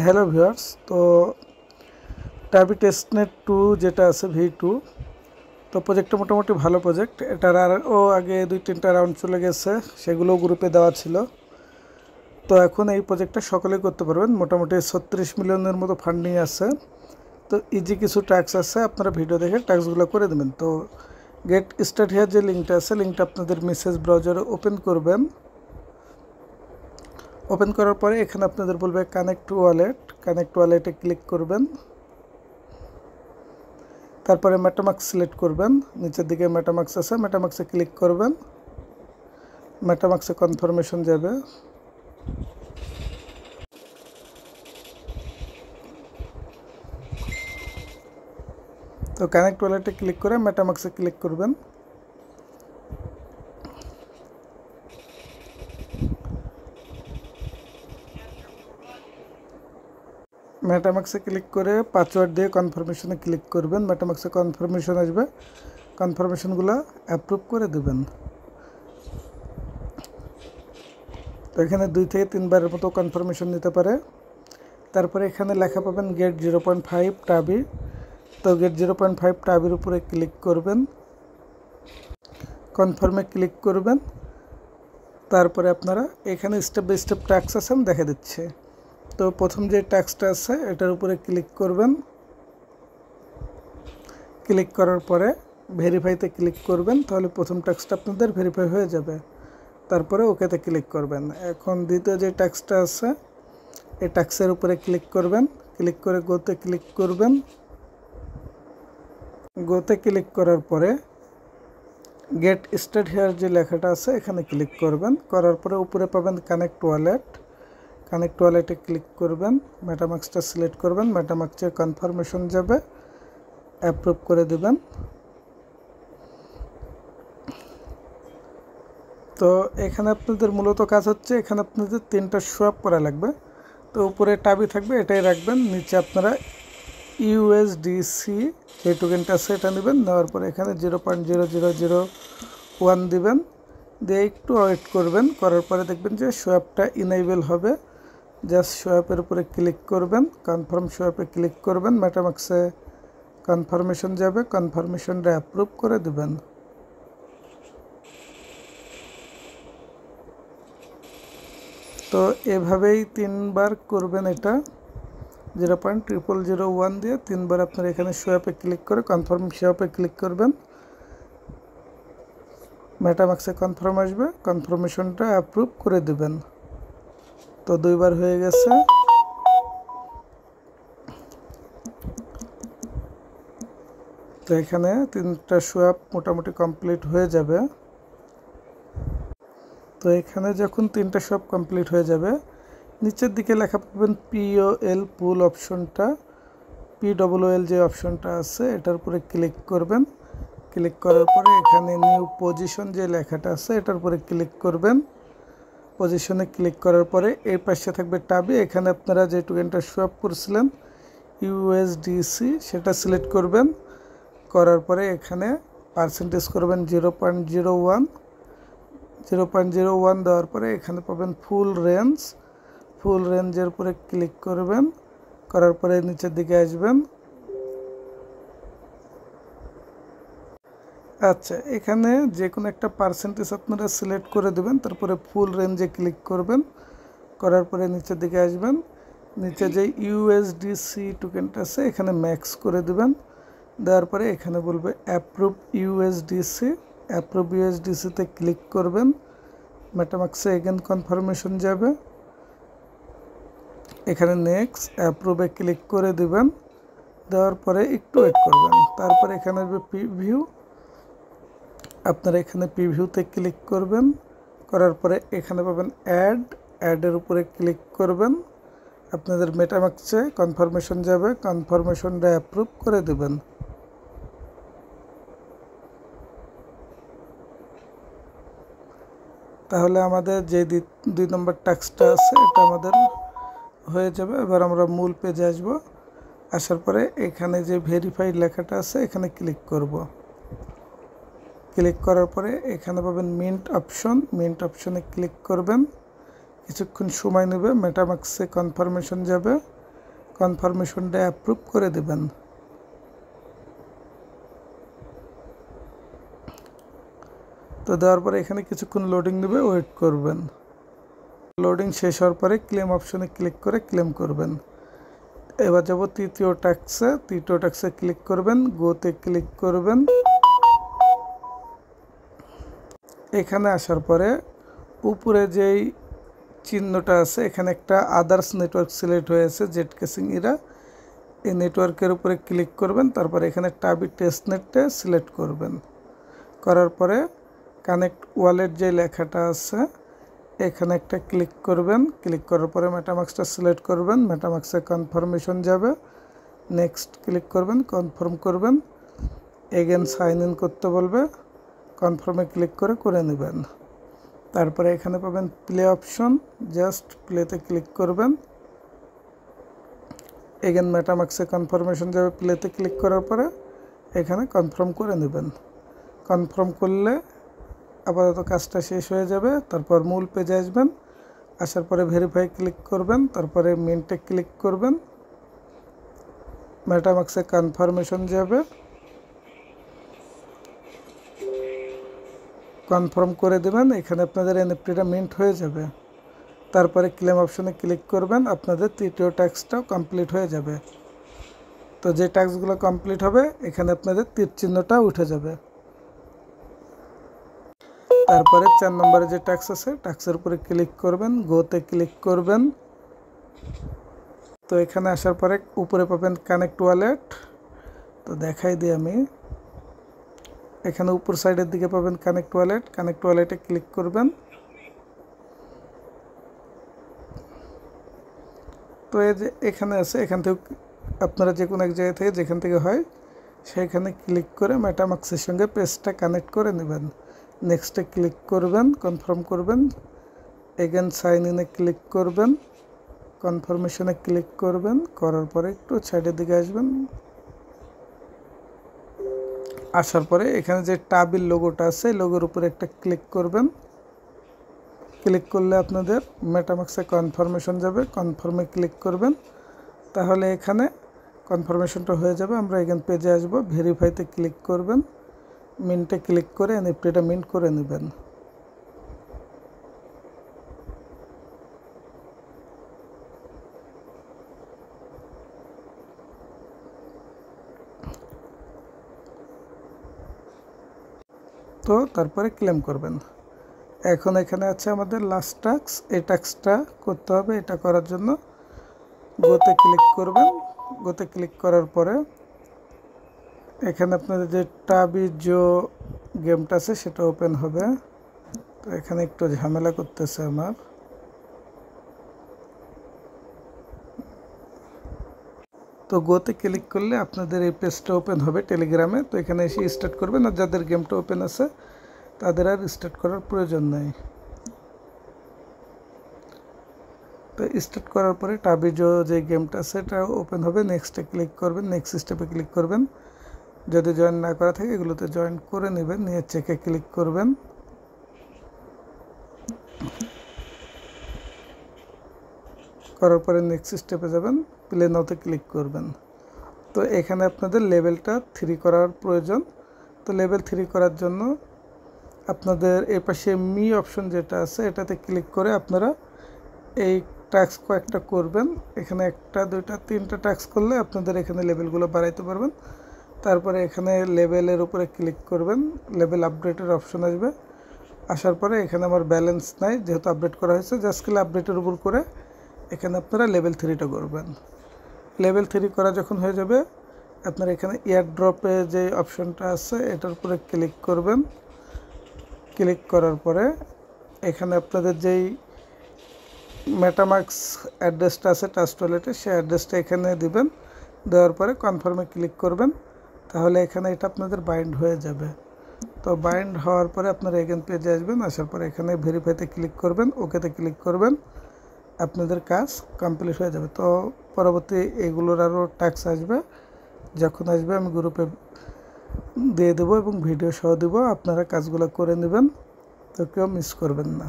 Hello viewers, তো টাবি testnet 2 যেটা আছে V2, তো প্রজেক্টটা মোটামুটি ভালো প্রজেক্ট। এটার আগে 2-3টা রাউন্ড চলে গেছে, সেগুলো গ্রুপে দেওয়া ছিল। তো এখন এই প্রজেক্টটা সকলেই করতে পারবেন। মোটামুটি 36 মিলিয়নের মতো ফান্ডিং আছে। তো ইজি কিছু ট্যাক্স আছে, আপনারা ভিডিও দেখে ট্যাক্সগুলো করে দেবেন। তো গেট স্টার্ট হিয়ার যে লিঙ্কটা আছে, লিঙ্কটা আপনাদের মেসেজ ব্রাউজারে ওপেন করবেন। ওপেন করার পরে এখানে আপনাদের বলবে কানেক্ট ওয়ালেটে ক্লিক করবেন। তারপরে মেটামাক্স সিলেক্ট করবেন, নিচের দিকে মেটামাক্স আছে, মেটামাক্সে ক্লিক করবেন। মেটামাক্সে কনফার্মেশন যাবে। তো কানেক্ট ওয়ালেটে ক্লিক করে মেটামাক্সে ক্লিক করবেন। মেটামাক্সে ক্লিক করে পাসওয়ার্ড দিয়ে কনফার্মেশনে ক্লিক করবেন। মেটামাক্সে কনফার্মেশন আসবে, কনফার্মেশনগুলো অ্যাপ্রুভ করে দেবেন। তো এখানে 2 থেকে 3 বারের মতো কনফার্মেশন নিতে পারে। তারপরে এখানে লেখা পাবেন গেট 0.5 টাবি। তো গেট 0.5 টাবির উপরে ক্লিক করবেন, কনফার্মে ক্লিক করবেন। তারপরে আপনারা এখানে স্টেপ বাই স্টেপ ট্যাক্স আছে, আমি দেখা দিচ্ছে। তো প্রথম যে ট্যাক্সটা আছে এটার উপরে ক্লিক করবেন। ক্লিক করার পরে ভেরিফাইতে ক্লিক করবেন, তাহলে প্রথম ট্যাক্সটা আপনাদের ভেরিফাই হয়ে যাবে। তারপরে ওকেতে ক্লিক করবেন। এখন দ্বিতীয় যে ট্যাক্সটা আছে এই ট্যাক্সের উপরে ক্লিক করবেন। ক্লিক করে গোতে ক্লিক করবেন। গোতে ক্লিক করার পরে গেট স্টার্ট হিয়ার যে লেখাটা আছে এখানে ক্লিক করবেন। করার পরে উপরে পাবেন কানেক্ট ওয়ালেটে ক্লিক করবেন। মেটামাক্সটা সিলেক্ট করবেন, মেটামাক্সের কনফার্মেশন যাবে, অ্যাপ্রুভ করে দেবেন। তো এখানে আপনাদের মূলত কাজ হচ্ছে, এখানে আপনাদের 3টা সোয়াপ করা লাগবে। তো উপরে টাবি থাকবে, এটাই রাখবেন। নিচে আপনারা ইউএসডিসি যে টোকেনটা আছে এটা নেবেন। নেওয়ার পরে এখানে 0.0001 দিবেন, দিয়ে একটু ওয়েট করবেন। করার পরে দেখবেন যে সোয়াপটা ইনেবল হবে। জাস্ট সোয়াপের উপরে ক্লিক করবেন, কনফার্ম সোয়াপে ক্লিক করবেন। মেটামাক্সে কনফার্মেশন যাবে, কনফার্মেশনটা অ্যাপ্রুভ করে দেবেন। তো এভাবেই 3 বার করবেন। এটা 0.0001 দিয়ে 3 বার আপনারা এখানে সোয়াপে ক্লিক করে কনফার্ম সোয়াপে ক্লিক করবেন। মেটামাক্সে কনফার্ম আসবে, কনফার্মেশনটা অ্যাপ্রুভ করে দেবেন। তো 2 বার হয়ে গেছে। তো এখানে 3টা সোয়াপ মোটামুটি কমপ্লিট হয়ে যাবে। তো এখানে যখন 3টা সোয়াপ কমপ্লিট হয়ে যাবে, নিচের দিকে লেখা পাবেন POL পুল অপশনটা। POL যে অপশনটা আছে এটার উপরে ক্লিক করবেন। ক্লিক করার পরে এখানে নিউ পজিশন যে লেখাটা আছে এটার উপরে ক্লিক করবেন। পজিশনে ক্লিক করার পরে এই পাশে থাকবে টাবি। এখানে আপনারা যে টোকেনটা সোয়াপ করছিলেন ইউএসডিসি সেটা সিলেক্ট করবেন। করার পরে এখানে পার্সেন্টেজ করবেন 0.01 দেওয়ার পরে এখানে পাবেন ফুল রেঞ্জের উপরে ক্লিক করবেন। করার পরে নিচের দিকে আসবেন। আচ্ছা, এখানে যে কোনো একটা পার্সেন্টেজ আপনারা সিলেক্ট করে দেবেন। তারপরে ফুল রেঞ্জে ক্লিক করবেন। করার পরে নিচের দিকে আসবেন। নিচে যে ইউএসডিসি টোকেনটা আছে এখানে ম্যাক্স করে দেবেন। দেওয়ার পরে এখানে বলবে অ্যাপ্রুভ ইউএসডিসিতে ক্লিক করবেন। মেটামাক্সে এগেন কনফার্মেশন যাবে। এখানে নেক্সট অ্যাপ্রুভে ক্লিক করে দিবেন। দেওয়ার পরে একটু ওয়েট করবেন। তারপরে এখানে আসবে প্রিভিউ। আপনারা এখানে প্রিভিউতে ক্লিক করবেন। করার পরে এখানে পাবেন অ্যাডের উপরে ক্লিক করবেন। আপনাদের মেটামাক্সে কনফার্মেশন যাবে, কনফার্মেশনটা অ্যাপ্রুভ করে দেবেন। তাহলে আমাদের যে 2 নম্বর ট্যাক্সটা আছে এটা আমাদের হয়ে যাবে। এবার আমরা মূল পেজে আসব। আসার পরে এখানে যে ভেরিফাইড লেখাটা আছে এখানে ক্লিক করব। ক্লিক করার পরে এখানে পাবেন মিন্ট অপশনে ক্লিক করবেন। কিছুক্ষণ সময় নেবে, মেটামাক্সে কনফার্মেশন যাবে। কনফার্মেশনটা অ্যাপ্রুভ করে দেবেন। তো দেওয়ার পরে এখানে কিছুক্ষণ লোডিং নেবে, ওয়েট করবেন। লোডিং শেষ হওয়ার পরে ক্লেম অপশনে ক্লিক করে ক্লেম করবেন। এবার যাব তৃতীয় ট্যাক্সে ক্লিক করবেন, গোতে ক্লিক করবেন। এখানে আসার পরে উপরে যেই চিহ্নটা আছে এখানে একটা আদার্স নেটওয়ার্ক সিলেক্ট হয়েছে, জেট কেসিং এরা, এই নেটওয়ার্কের উপরে ক্লিক করবেন। তারপরে এখানে টাবি টেস্টনেটে সিলেক্ট করবেন। করার পরে কানেক্ট ওয়ালেট যে লেখাটা আছে এখানে একটা ক্লিক করবেন। ক্লিক করার পরে মেটামাক্সটা সিলেক্ট করবেন, মেটামাক্সে কনফার্মেশন যাবে, নেক্সট ক্লিক করবেন, কনফার্ম করবেন, এগেন সাইন ইন করতে বলবে, কনফার্মে ক্লিক করে নেবেন। তারপরে এখানে পাবেন প্লে অপশন, জাস্ট প্লেতে ক্লিক করবেন। এগেন মেটামাক্সে কনফার্মেশন যাবে, প্লেতে ক্লিক করার পরে এখানে কনফার্ম করে নেবেন। কনফার্ম করলে আপাতত কাজটা শেষ হয়ে যাবে। তারপর মূল পেজে আসবেন, আসার পরে ভেরিফাই ক্লিক করবেন, তারপরে মিন্টে ক্লিক করবেন, মেটামাক্সে কনফার্মেশন যাবে, কনফার্ম করে দেবেন। এখানে আপনাদের এনএফটিটা মিন্ট হয়ে যাবে। তারপরে ক্লেম অপশনে ক্লিক করবেন, আপনাদের তৃতীয় ট্যাক্সটাও কমপ্লিট হয়ে যাবে। তো যে ট্যাক্সগুলো কমপ্লিট হবে এখানে আপনাদের তীর চিহ্নটা উঠে যাবে। তারপরে 4 নম্বরে যে ট্যাক্স আছে ট্যাক্সের উপরে ক্লিক করবেন, গোতে ক্লিক করবেন। তো এখানে আসার পরে উপরে পাবেন কানেক্ট ওয়ালেট। তো দেখাই দিই আমি, এখানে উপর সাইডের দিকে পাবেন কানেক্ট ওয়ালেটে ক্লিক করবেন। তো এই যে এখানে আছে, এখান থেকে আপনারা যে কোনো এক জায়গা থেকে যেখান থেকে হয় সেখানে ক্লিক করে মেটামাক্সের সঙ্গে পেজটা কানেক্ট করে নেবেন। নেক্সটে ক্লিক করবেন, কনফার্ম করবেন, এগেন সাইন ইনে ক্লিক করবেন, কনফার্মেশনে ক্লিক করবেন। করার পরে একটু সাইডের দিকে আসবেন, আসার পরে এখানে যে টাবির লোগোটা আছে লোগোর উপরে একটা ক্লিক করবেন। ক্লিক করলে আপনাদের মেটামাক্সে কনফার্মেশন যাবে, কনফার্মে ক্লিক করবেন। তাহলে এখানে কনফার্মেশনটা হয়ে যাবে। আমরা এখানে পেজে আসবো, ভেরিফাইতে ক্লিক করবেন, মিন্টে ক্লিক করে এনএফটিটা মিন্ট করে নেবেন। তো তারপরে ক্লেম করবেন। এখন এখানে আছে আমাদের লাস্ট ট্যাক্স, এই ট্যাক্সটা করতে হবে। এটা করার জন্য গোতে ক্লিক করবেন। গোতে ক্লিক করার পরে এখানে আপনাদের যে টাবিজো গেমটা আছে সেটা ওপেন হবে। তো এখানে একটু ঝামেলা করতেছে আমার। তো গোতে ক্লিক করলে আপনাদের এই পেজটা ওপেন হবে টেলিগ্রামে। তো এখানে এসে স্টার্ট করবেন, আর যাদের গেমটা ওপেন আছে তাদের আর স্টার্ট করার প্রয়োজন নেই। তো স্টার্ট করার পরে টাবিজো যে গেমটা আছে এটা ওপেন হবে। নেক্সটে ক্লিক করবেন, নেক্সট স্টেপে ক্লিক করবেন। যদি জয়েন না করা থাকে এগুলোতে জয়েন করে নেবেন, নিয়ে চেকে ক্লিক করবেন। করার পরে নেক্সট স্টেপে যাবেন, প্লে নাওতে ক্লিক করবেন। তো এখানে আপনাদের লেভেলটা 3 করার প্রয়োজন। তো লেভেল 3 করার জন্য আপনাদের এই পাশে মি অপশন যেটা আছে এটাতে ক্লিক করে আপনারা এই টাস্ক কয়েকটা করবেন। এখানে 1টা 2টা 3টা টাস্ক করলে আপনাদের এখানে লেভেলগুলো বাড়াইতে পারবেন। তারপরে এখানে লেভেলের উপরে ক্লিক করবেন, লেভেল আপডেটের অপশন আসবে। আসার পরে এখানে আমার ব্যালেন্স নাই যেহেতু আপডেট করা হয়েছে, জাস্ট খালি আপডেটের উপর করে এখানে আপনারা লেভেল 3টা করবেন। লেভেল 3 করা যখন হয়ে যাবে আপনারা এখানে এয়ারড্রপে যে অপশনটা আছে এটার উপরে ক্লিক করবেন। ক্লিক করার পরে এখানে আপনাদের যেই মেটামাক্স অ্যাড্রেসটা আছে ট্রাস্ট ওয়ালেটে সেই অ্যাড্রেসটা এখানে দিবেন। দেওয়ার পরে কনফার্মে ক্লিক করবেন, তাহলে এখানে এটা আপনাদের বাইন্ড হয়ে যাবে। তো বাইন্ড হওয়ার পরে আপনারা এখান পেজে আসবেন, আসার পরে এখানে ভেরিফাইতে ক্লিক করবেন, ওকেতে ক্লিক করবেন, আপনাদের কাজ কমপ্লিট হয়ে যাবে। তো পরবর্তী এগুলোর আরও টাস্ক আসবে, যখন আসবে আমি গ্রুপে দিয়ে দেবো এবং ভিডিও সহ দেবো, আপনারা কাজগুলো করে নেবেন। তো কেউ মিস করবেন না।